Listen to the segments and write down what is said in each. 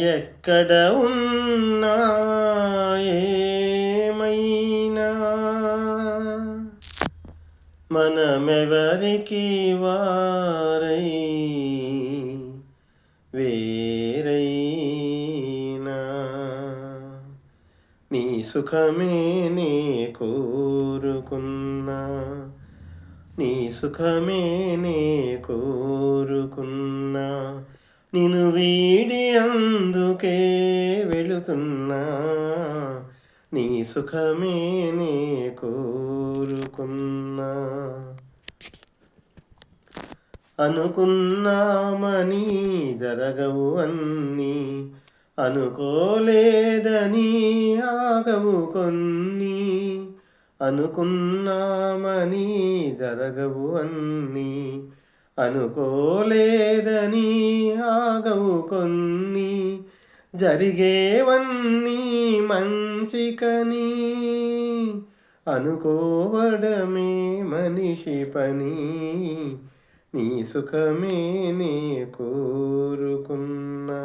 ఎక్కడ ఉన్నా ఏమైనా మనమెవరికి వారై వేరైనా నీ సుఖమే నే కోరుకున్నా, నీ సుఖమే నే కోరుకున్నా, నిన్ను వీడి అందుకే వెళుతున్నా, నీ సుఖమే నే కోరుకున్నా. అనుకున్నామని జరగవు అన్నీ, అనుకోలేదని ఆగవు కొన్ని. అనుకున్నామని జరగవు అన్నీ, అనుకోలేదని ఆగవు కొన్ని. జరిగేవన్నీ మంచికని అనుకోవడమే మనిషి పని, నీ సుఖమే నే కోరుకున్నా.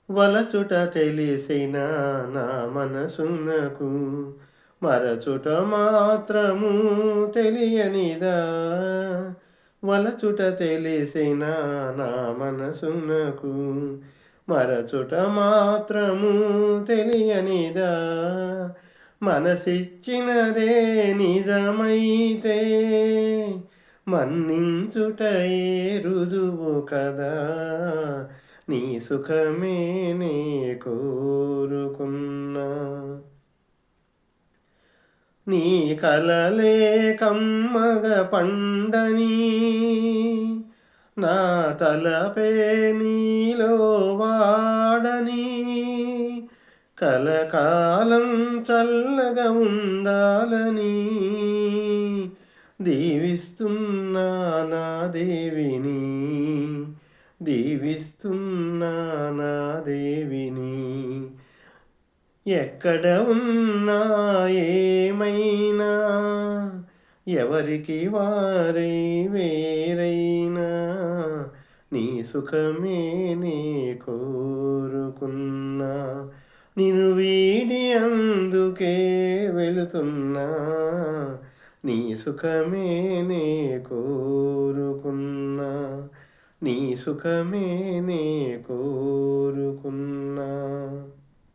వలచుట తెలిసిన నా మనసునకు మరచుట మాత్రము తెలియనిదా. వలచుట తెలిసిన నా మనసునకు మరచుట మాత్రము తెలియనిదా. మనసిచ్చినదే నిజమైతే మన్నించుటయే రుజువు కదా, నీ సుఖమే నే కోరుకున్నా. నీ కలలే కమ్మగ పండని నా తలపే నీలో వాడని, కలకాలం చల్లగా ఉండాలని దీవిస్తున్నా నా దేవిని, దీవిస్తున్నా నా దేవిని. ఎక్కడ ఉన్నా ఏమైనా ఎవరికి వారై వేరైనా నీ సుఖమే నే కోరుకున్నా, నిన్ను వీడి అందుకే వెళుతున్నా, నీ సుఖమే నే కోరుకున్నా, నీ సుఖమే నే కోరుకున్నా.